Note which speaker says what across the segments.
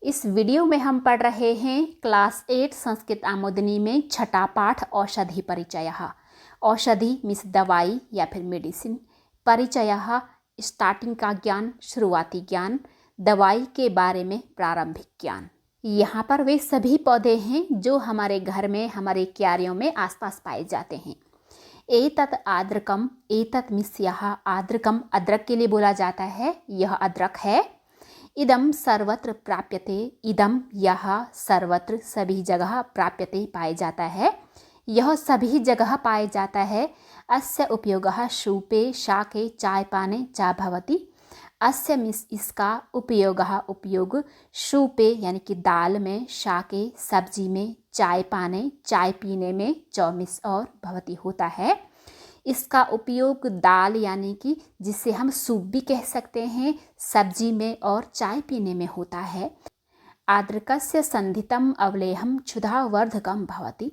Speaker 1: इस वीडियो में हम पढ़ रहे हैं क्लास 8 संस्कृत आमोदनी में छठा पाठ औषधि परिचयः। औषधि मीन्स दवाई या फिर मेडिसिन, परिचयः स्टार्टिंग का ज्ञान, शुरुआती ज्ञान, दवाई के बारे में प्रारंभिक ज्ञान। यहाँ पर वे सभी पौधे हैं जो हमारे घर में, हमारे क्यारियों में आसपास पाए जाते हैं। एतत् आद्रकम, एतत् मीन्स यह आद्रकम अदरक के लिए बोला जाता है, यह अदरक है। इदम सर्वत्र प्राप्यते, इदम यह सर्वत्र सभी जगह प्राप्यते पाया जाता है, यह सभी जगह पाया जाता है। अस्य उपयोगः सूपे शाके चाय पाने च भवति। अस्य मीन्स इसका, उपयोगः उपयोग, सूपे यानी कि दाल में, शाके सब्जी में, चाय पाने चाय पीने में, च मीन्स और, भवति होता है। इसका उपयोग दाल यानी कि जिसे हम सूप भी कह सकते हैं, सब्जी में और चाय पीने में होता है। आद्रकस्य संधितम अवलेहम क्षुधावर्धकम भवति।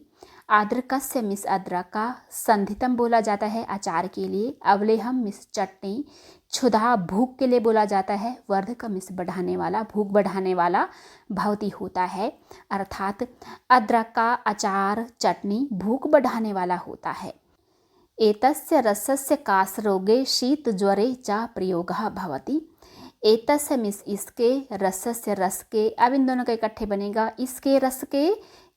Speaker 1: आद्रकस्य मिस अदरक का, संधितम बोला जाता है अचार के लिए, अवलेहम मिस चटनी, क्षुधा भूख के लिए बोला जाता है, वर्धक मिस बढ़ाने वाला, भूख बढ़ाने वाला, भवति होता है। अर्थात अदरक का अचार, चटनी भूख बढ़ाने वाला होता है। एतस्य रसस्य कासरोगे शीत ज्वरे च प्रयोगः भवति। एतस्य मीन्स इसके, रसस्य रस के, अब इन दोनों का इकट्ठे बनेगा, इसके रस के,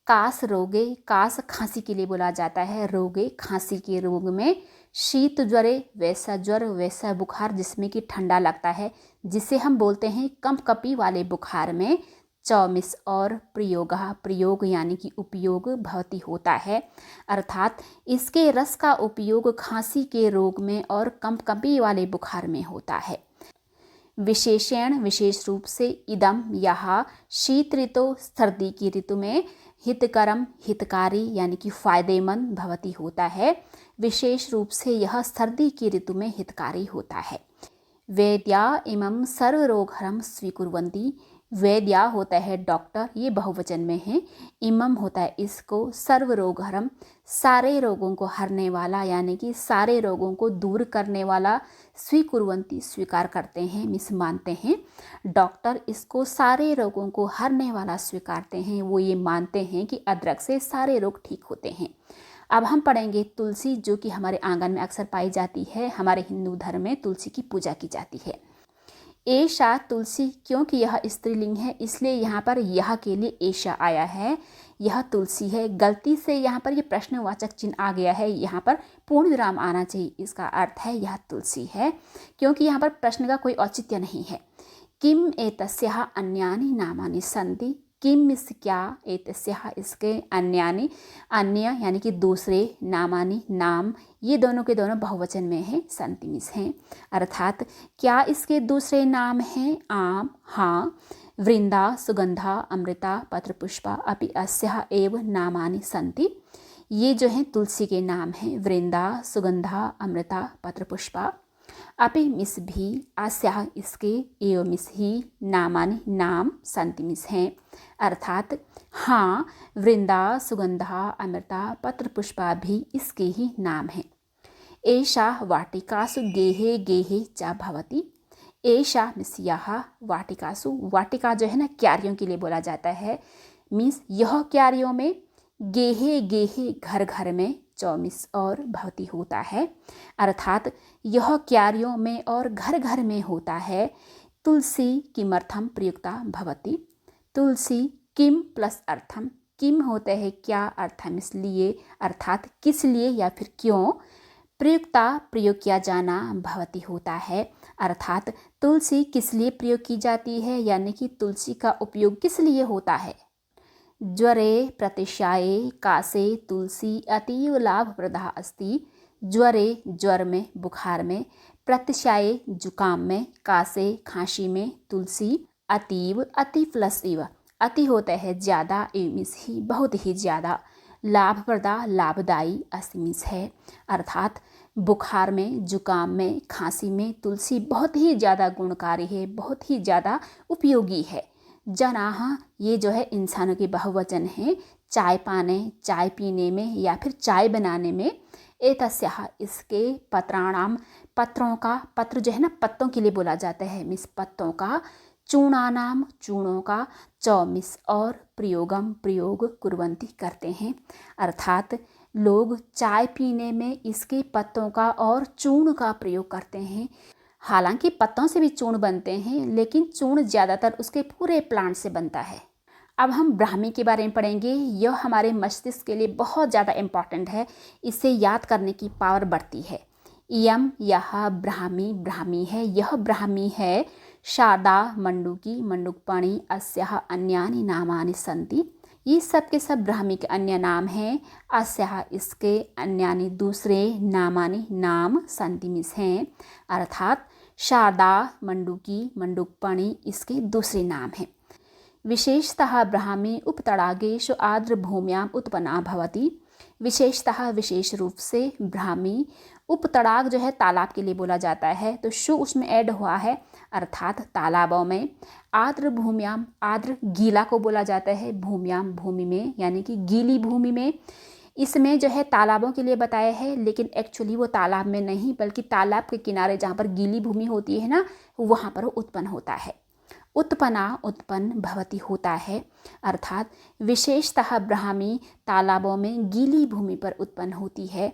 Speaker 1: कास रोगे, कास खांसी के लिए बोला जाता है, रोगे खांसी के रोग में, शीत ज्वरे वैसा ज्वर, वैसा बुखार जिसमें कि ठंडा लगता है, जिसे हम बोलते हैं कंपकपी वाले बुखार में, चौमिस और प्रयोगः, प्रयोग यानी कि उपयोग, भवति होता है। अर्थात इसके रस का उपयोग खांसी के रोग में और कंपकपी वाले बुखार में होता है। विशेषण, विशेष रूप से, इदम यह शीत ऋतु, सर्दी की ऋतु में, हितकरम हितकारी यानी कि फायदेमंद, भवति होता है। विशेष रूप से यह सर्दी की ऋतु में हितकारी होता है। वैद्या इमं सर्वरोगहरं स्वीकुर्वन्ति। वैद्या होता है डॉक्टर, ये बहुवचन में है। इमम होता है इसको, सर्वरोगहरम सारे रोगों को हरने वाला यानी कि सारे रोगों को दूर करने वाला, स्वीकुर्वन्ति स्वीकार करते हैं, मिस मानते हैं। डॉक्टर इसको सारे रोगों को हरने वाला स्वीकारते हैं, वो ये मानते हैं कि अदरक से सारे रोग ठीक होते हैं। अब हम पढ़ेंगे तुलसी, जो कि हमारे आंगन में अक्सर पाई जाती है। हमारे हिंदू धर्म में तुलसी की पूजा की जाती है। एषा तुलसी, क्योंकि यह स्त्रीलिंग है इसलिए यहाँ पर यह के लिए एषा आया है, यह तुलसी है। गलती से यहाँ पर ये प्रश्नवाचक चिन्ह आ गया है, यहाँ पर पूर्ण विराम आना चाहिए। इसका अर्थ है यह तुलसी है, क्योंकि यहाँ पर प्रश्न का कोई औचित्य नहीं है। किम एतस्याः अन्यानि नामानि सन्ति। किम मिस क्या, एतस्याः इसके, अन्यानि अन्य यानी कि दूसरे, नामानि नाम, ये दोनों के दोनों बहुवचन में हैं, सन्ति मिस हैं। अर्थात क्या इसके दूसरे नाम हैं, आम, हाँ, वृंदा, सुगंधा, अमृता, पत्रपुष्पा, अपि अस्याः एव नामानि सन्ति। ये जो हैं तुलसी के नाम हैं, वृंदा, सुगंधा, अमृता, पत्रपुष्पा। अपि मिस भी, अस्याः इसके, एव मिस ही, नामानि नाम, सन्ति मिस हैं। अर्थात हाँ, वृंदा, सुगंधा, अमृता, पत्रपुष्पा भी इसके ही नाम हैं। एषा वाटिकासु गेहे गेहे च भवति। एषा मिस यह, वाटिकासु, वाटिका जो है ना क्यारियों के लिए बोला जाता है, मीन्स यह क्यारियों में, गेहे गेहे घर घर में, चौमिस और, भवति होता है। अर्थात यह क्यारियों में और घर घर में होता है। तुलसी किमर्थम प्रयुक्ता भवति। तुलसी किम प्लस अर्थम, किम होता है क्या, अर्थम इसलिए, अर्थात किस लिए या फिर क्यों, प्रयुक्ता प्रयोग किया जाना, भवति होता है। अर्थात तुलसी किस लिए प्रयोग की जाती है, यानी कि तुलसी का उपयोग किस लिए होता है। ज्वरे प्रतिशाये कासे तुलसी अतीव लाभप्रदा अस्ति। ज्वरे ज्वर में, बुखार में, प्रतिशाये जुकाम में, कासे खांसी में, तुलसी अतीव, अति प्लस इव, अति होता है ज़्यादा, एमिस ही बहुत ही ज़्यादा, लाभप्रदा लाभदायी, अस्मिस है। अर्थात बुखार में, जुकाम में, खांसी में तुलसी बहुत ही ज़्यादा गुणकारी है, बहुत ही ज़्यादा उपयोगी है। जनाः, ये जो है इंसानों के बहुवचन है, चाय पाने, चाय पीने में या फिर चाय बनाने में, एतस्याः इसके, पत्राणाम पत्रों का, पत्र जो है ना पत्तों के लिए बोला जाता है, मिस पत्तों का, चूर्णानाम चूर्णों का, च मिस और प्रयोगम प्रयोग कुर्वन्ति करते हैं, अर्थात लोग चाय पीने में इसके पत्तों का और चूर्ण का प्रयोग करते हैं। हालांकि पत्तों से भी चूर्ण बनते हैं, लेकिन चूर्ण ज़्यादातर उसके पूरे प्लांट से बनता है। अब हम ब्राह्मी के बारे में पढ़ेंगे। यह हमारे मस्तिष्क के लिए बहुत ज़्यादा इम्पॉर्टेंट है, इससे याद करने की पावर बढ़ती है। इयम यह ब्राह्मी ब्राह्मी है, यह ब्राह्मी है। शारदा मंडूकी मंडूकपणि अस्याः अन्यानि नामानि सन्ति। ये सब के सब ब्राह्मी के अन्य नाम हैं। अस्याः इसके, अन्यानि दूसरे, नामानि नाम, सन्ति मिस हैं, अर्थात शारदा मंडूकी मंडूकपणि इसके दूसरे नाम हैं। विशेषतः ब्राह्मी उपतडागेषु आर्द्रभूम्याम् उत्पन्ना भवति। विशेषतः विशेष रूप से ब्राह्मी उपतड़ाग जो है तालाब के लिए बोला जाता है, तो शु उसमें ऐड हुआ है, अर्थात तालाबों में। आर्द्र भूम्याम, आर्द्र गीला को बोला जाता है, भूम्याम भूमि में, यानी कि गीली भूमि में। इसमें जो है तालाबों के लिए बताया है, लेकिन एक्चुअली वो तालाब में नहीं, बल्कि तालाब के किनारे जहाँ पर गीली भूमि होती है ना, वहाँ पर उत्पन्न होता है। उत्पन्ना उत्पन्न, भवति होता है, अर्थात विशेषतः ब्राह्मी तालाबों में गीली भूमि पर उत्पन्न होती है।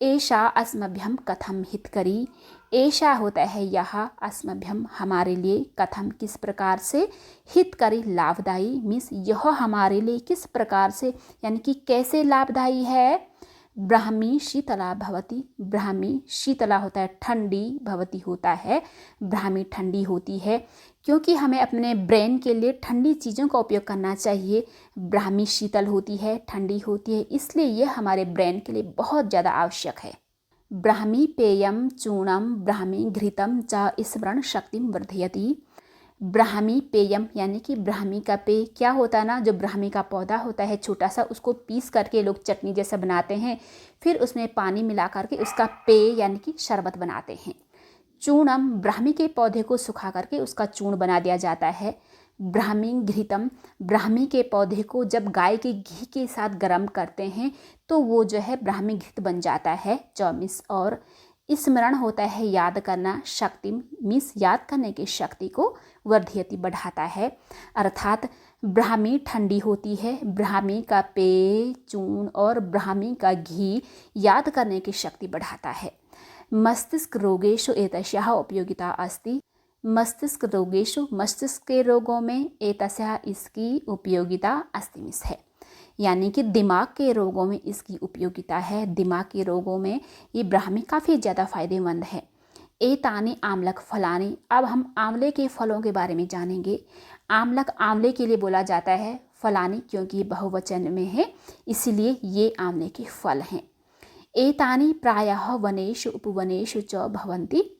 Speaker 1: एषा अस्मभ्यम कथम हितकरी, ऐसा होता है यह, अस्मभ्यम हमारे लिए, कथम किस प्रकार से, हितकरी लाभदायी, मीन्स यह हमारे लिए किस प्रकार से, यानी कि कैसे लाभदायी है। ब्राह्मी शीतला भवति, ब्राह्मी शीतला होता है, ठंडी, भवति होता है, ब्राह्मी ठंडी होती है, क्योंकि हमें अपने ब्रेन के लिए ठंडी चीज़ों का उपयोग करना चाहिए। ब्राह्मी शीतल होती है, ठंडी होती है, इसलिए यह हमारे ब्रेन के लिए बहुत ज़्यादा आवश्यक है। ब्राह्मी पेयम चूर्णम ब्राह्मी घृतम च स्मरण शक्तिम वर्धयति। ब्राह्मी पेयम यानी कि ब्राह्मी का पेय क्या होता है ना, जो ब्राह्मी का पौधा होता है छोटा सा, उसको पीस करके लोग चटनी जैसा बनाते हैं, फिर उसमें पानी मिला करके उसका पेय यानी कि शरबत बनाते हैं। चूर्णम, ब्राह्मी के पौधे को सुखा करके उसका चूर्ण बना दिया जाता है। ब्राह्मी घृतम, ब्राह्मी के पौधे को जब गाय के घी के साथ गर्म करते हैं तो वो जो है ब्राह्मी घृत बन जाता है, चौमिस। और स्मरण होता है याद करना, शक्ति मीन्स याद करने की शक्ति को, वर्धयति बढ़ाता है, अर्थात ब्राह्मी ठंडी होती है, ब्राह्मी का पेय, चूर्ण और ब्राह्मी का घी याद करने की शक्ति बढ़ाता है। मस्तिष्क रोगेषु एतस्याः उपयोगिता अस्ति। मस्तिष्क रोगेषु, मस्तिष्क के रोगों में, एतस्याः इसकी उपयोगिता अस्ति मिस है, यानी कि दिमाग के रोगों में इसकी उपयोगिता है। दिमाग के रोगों में ये ब्राह्मी काफ़ी ज़्यादा फायदेमंद है। एतानि आम्लक फलानि, अब हम आंवले के फलों के बारे में जानेंगे। आम्लक आंवले के लिए बोला जाता है, फलानि क्योंकि बहुवचन में है, इसलिए ये आंवले के फल हैं। एतानि प्रायः वनेषु उपवनेषु च भवन्ति।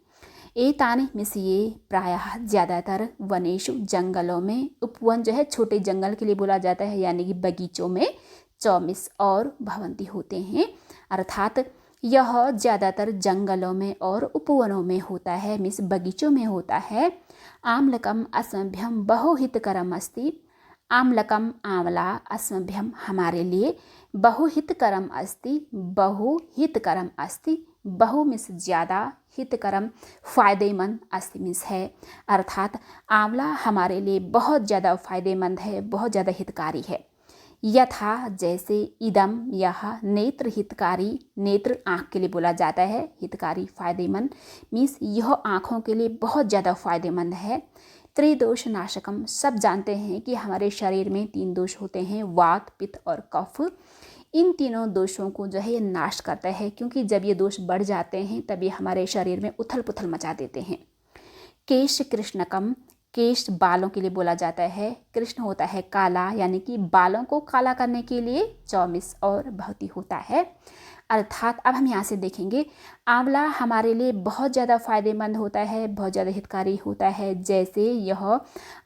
Speaker 1: एतानि मिस ये, प्रायः ज़्यादातर, वनेषु जंगलों में, उपवन जो है छोटे जंगल के लिए बोला जाता है, यानी कि बगीचों में, चौमिस और भवंती होते हैं, अर्थात यह ज़्यादातर जंगलों में और उपवनों में होता है, मिस बगीचों में होता है। आम्लकम अस्मभ्यम बहुहितकरम अस्ति। आम्लकम आंवला, अस्मभ्यम हमारे लिए, बहुहितकरम अस्ति, बहुहितकरम अस्ति, बहु मिस ज़्यादा, हितकरम फायदेमंद, अस्ति मिस है, अर्थात आंवला हमारे लिए बहुत ज़्यादा फायदेमंद है, बहुत ज़्यादा हितकारी है। यथा जैसे, इदम यह, नेत्र हितकारी, नेत्र आँख के लिए बोला जाता है, हितकारी फायदेमंद मीन्स यह आँखों के लिए बहुत ज़्यादा फायदेमंद है। त्रिदोष नाशकम, सब जानते हैं कि हमारे शरीर में 3 दोष होते हैं, वात, पित्त और कफ। इन तीनों दोषों को जो है ये नाश करता है, क्योंकि जब ये दोष बढ़ जाते हैं तब ये हमारे शरीर में उथल पुथल मचा देते हैं। केश कृष्णकम, केश बालों के लिए बोला जाता है, कृष्ण होता है काला, यानी कि बालों को काला करने के लिए, चौमिस और भवती होता है, अर्थात अब हम यहाँ से देखेंगे आंवला हमारे लिए बहुत ज़्यादा फायदेमंद होता है, बहुत ज़्यादा हितकारी होता है। जैसे यह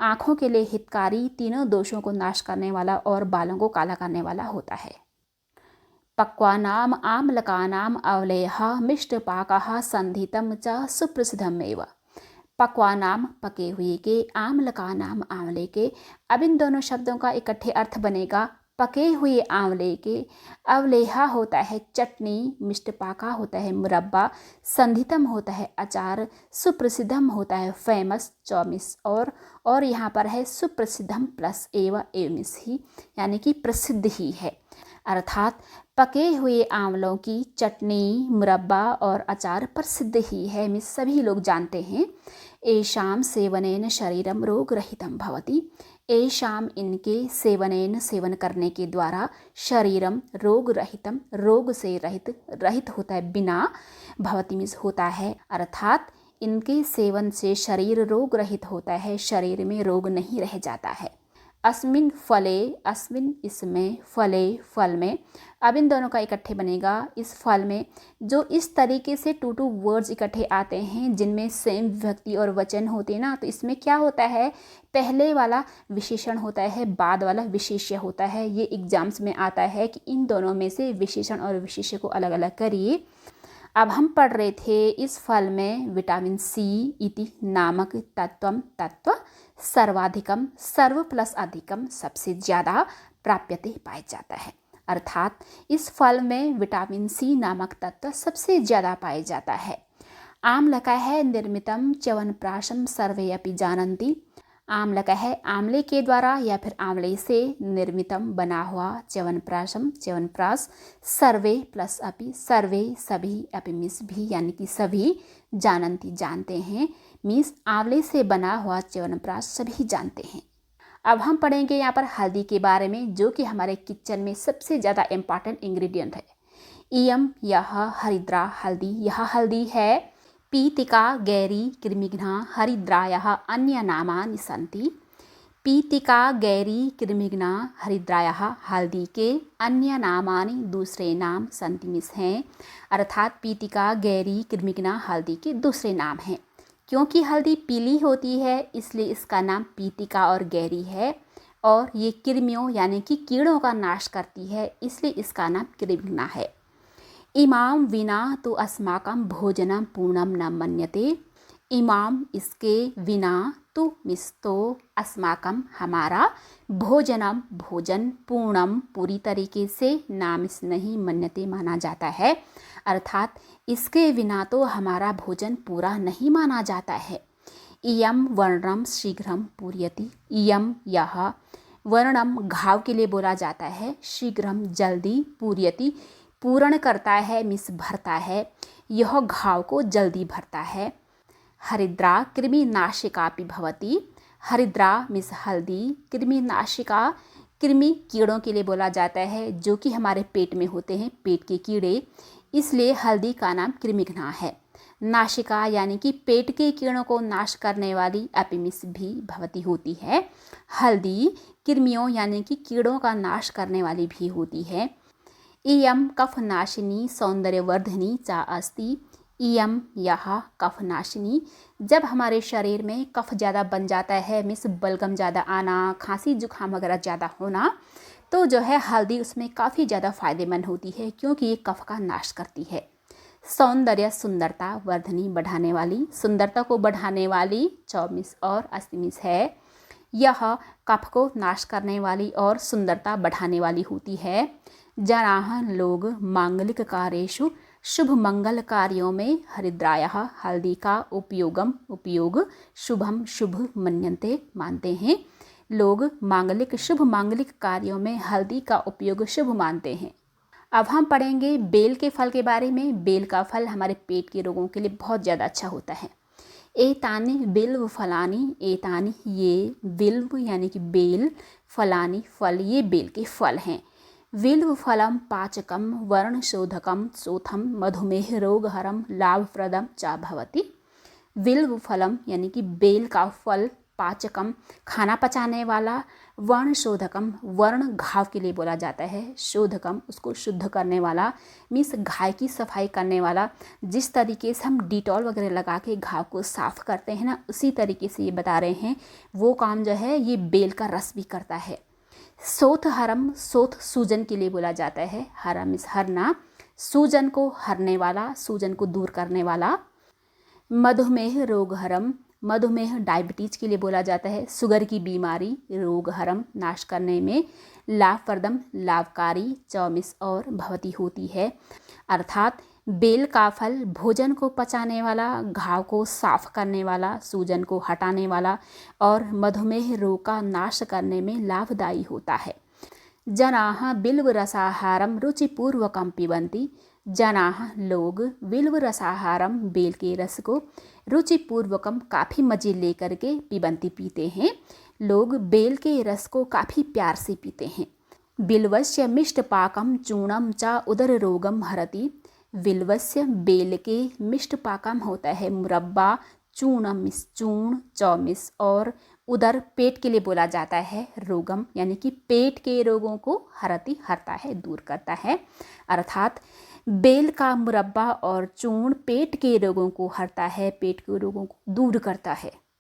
Speaker 1: आँखों के लिए हितकारी, तीनों दोषों को नाश करने वाला और बालों को काला करने वाला होता है। पक्वानाम आम्लकानाम अवलेह मिष्टपाकः संधितम च सुप्रसिद्धमेव। पक्वानाम पके हुए के, आम्लकानाम आंवले के, अब इन दोनों शब्दों का इकट्ठे अर्थ बनेगा पके हुए आंवले के, अवलेहा होता है चटनी, मिष्टपाका होता है मुरब्बा, संधितम होता है अचार, सुप्रसिद्धम होता है फेमस चौमिस, और यहाँ पर है सुप्रसिद्धम प्लस एव एवमिस ही, यानी कि प्रसिद्ध ही है। अर्थात पके हुए आंवलों की चटनी, मुरब्बा और अचार प्रसिद्ध ही है, मिस सभी लोग जानते हैं। एषाम सेवनेन शरीरम रोग रहितम भवति, एषाम इनके, सेवनेन सेवन करने के द्वारा, शरीरम रोग रहितम रोग से रहित, रहित होता है बिना, भवति मीन्स होता है, अर्थात इनके सेवन से शरीर रोग रहित होता है, शरीर में रोग नहीं रह जाता है। अस्मिन फले, अस्मिन इसमें, फले फल में, अब इन दोनों का इकट्ठे बनेगा इस फल में। जो इस तरीके से टू वर्ड्स इकट्ठे आते हैं जिनमें सेम विभक्ति और वचन होते हैं ना, तो इसमें क्या होता है, पहले वाला विशेषण होता है, बाद वाला विशेष्य होता है। ये एग्जाम्स में आता है कि इन दोनों में से विशेषण और विशेष्य को अलग अलग करिए। अब हम पढ़ रहे थे इस फल में विटामिन सी इति नामक तत्व सर्वाधिकम, सर्व प्लस अधिकम, सबसे ज़्यादा प्राप्यते पाया जाता है। अर्थात इस फल में विटामिन सी नामक तत्व सबसे ज़्यादा पाया जाता है। आम्लका है निर्मितम च्यवनप्राशम सर्वे अपि जानन्ति, आम्लका है आंवले के द्वारा या फिर आंवले से निर्मितम बना हुआ च्यवनप्राशम, च्यवनप्राश, सर्वे प्लस अपि, सर्वे सभी, अपि मिस भी, यानी कि सभी, जानन्ति जानते हैं, मीन्स आंवले से बना हुआ च्यवनप्राश सभी जानते हैं। अब हम पढ़ेंगे यहाँ पर हल्दी के बारे में, जो कि हमारे किचन में सबसे ज़्यादा इम्पॉर्टेंट इंग्रेडिएंट है। इयम यह हरिद्रा हल्दी, यह हल्दी है। पीतिका गैरी कृमिघ्ना हरिद्रायाः अन्य नामानि सन्ति, पीतिका गैरी कृमिघ्ना हरिद्रायाः, हल्दी के अन्य नामानि दूसरे नाम, सन्ति मिस हैं, अर्थात पीतिका गैरी कृमिघ्ना हल्दी के दूसरे नाम हैं। क्योंकि हल्दी पीली होती है इसलिए इसका नाम पीतिका और गैरी है, और ये कृमियों यानी कि कीड़ों का नाश करती है इसलिए इसका नाम कृमिघ्ना है। इमाम विना तो अस्माकं भोजनम पूर्णम न मन्यते, इमाम इसके, विना तो मिस तो, अस्माकं हमारा, भोजनम भोजन, पूर्णम पूरी तरीके से, नाम इस नहीं, मन्यते माना जाता है, अर्थात इसके बिना तो हमारा भोजन पूरा नहीं माना जाता है। इयम वर्णम शीघ्रम पूर्यति, इयम यह, वर्णम घाव के लिए बोला जाता है, शीघ्रम जल्दी, पूर्यति पूर्ण करता है, मिस भरता है, यह घाव को जल्दी भरता है। हरिद्रा कृमिनाशिकापि भवति, हरिद्रा मिस हल्दी, कृमिनाशिका कृमि कीड़ों के लिए बोला जाता है जो कि हमारे पेट में होते हैं, पेट के कीड़े, इसलिए हल्दी का नाम कृमिघ्ना है। नाशिका यानी कि पेट के कीड़ों को नाश करने वाली, एपिमिस भी भवती होती है। हल्दी कृमियों यानी कि कीड़ों का नाश करने वाली भी होती है। इयम कफनाशिनी सौंदर्यवर्धनी चा अस्ति, इयम यह कफनाशिनी, जब हमारे शरीर में कफ ज़्यादा बन जाता है, मिस बलगम ज़्यादा आना, खांसी जुकाम वगैरह ज़्यादा होना, तो जो है हल्दी उसमें काफ़ी ज़्यादा फ़ायदेमंद होती है क्योंकि ये कफ का नाश करती है। सौंदर्य सुंदरता वर्धनी बढ़ाने वाली, सुंदरता को बढ़ाने वाली, चौमिस और अस्तिमिस है। यह कफ को नाश करने वाली और सुंदरता बढ़ाने वाली होती है। जनाः लोग मांगलिक कार्येषु, शुभ मंगल कार्यों में, हरिद्रायाः हल्दी का उपयोग शुभम शुभ मन्यन्ते मानते हैं। लोग मांगलिक शुभ मांगलिक कार्यों में हल्दी का उपयोग शुभ मानते हैं। अब हम पढ़ेंगे बेल के फल के बारे में। बेल का फल हमारे पेट के रोगों के लिए बहुत ज़्यादा अच्छा होता है। एतानि बिल्व फलानी, एतानि ये, बिल्व यानी कि बेल, फलानी फल, ये बेल के फल हैं। बिल्व फलम पाचकम वर्णशोधकम सोथम मधुमेह रोगहरम लाभप्रदम च भवति। बिल्व फलम यानी कि बेल का फल, पाचकम खाना पचाने वाला, वर्णशोधकम वर्ण घाव के लिए बोला जाता है, शोधकम उसको शुद्ध करने वाला, मीन्स घाव की सफाई करने वाला। जिस तरीके से हम डिटॉल वगैरह लगा के घाव को साफ करते हैं ना, उसी तरीके से ये बता रहे हैं वो काम जो है ये बेल का रस भी करता है। सोथ हरम, सोथ सूजन के लिए बोला जाता है, हरम इस हरना, सूजन को हरने वाला, सूजन को दूर करने वाला। मधुमेह रोग हरम, मधुमेह डायबिटीज के लिए बोला जाता है। शुगर की बीमारी रोग हरम नाश करने में लाभप्रदम लाभकारी चौमिस और भवती होती है। अर्थात बेल का फल भोजन को पचाने वाला, घाव को साफ करने वाला, सूजन को हटाने वाला और मधुमेह रोग का नाश करने में लाभदायी होता है। जनाः बिल्वरसाहारं रुचिपूर्वकं पिबन्ति। जनाः लोग बिल्वरसाहारं बेल के रस को रुचिपूर्वकम काफ़ी मज़े लेकर के पिबन्ति पीते हैं। लोग बेल के रस को काफ़ी प्यार से पीते हैं। बिल्वस्य मिष्टपाकं चूर्णं च उदररोगं हरति। बिल्वस्य बेल के मिष्टपाकम होता है मुरब्बा, चूर्णम चूर्ण चौमिस और उदर पेट के लिए बोला जाता है, रोगम यानी कि पेट के रोगों को हरती हरता है, दूर करता है। अर्थात बेल का मुरब्बा और चूर्ण पेट के रोगों को हरता है, पेट के रोगों को दूर करता है।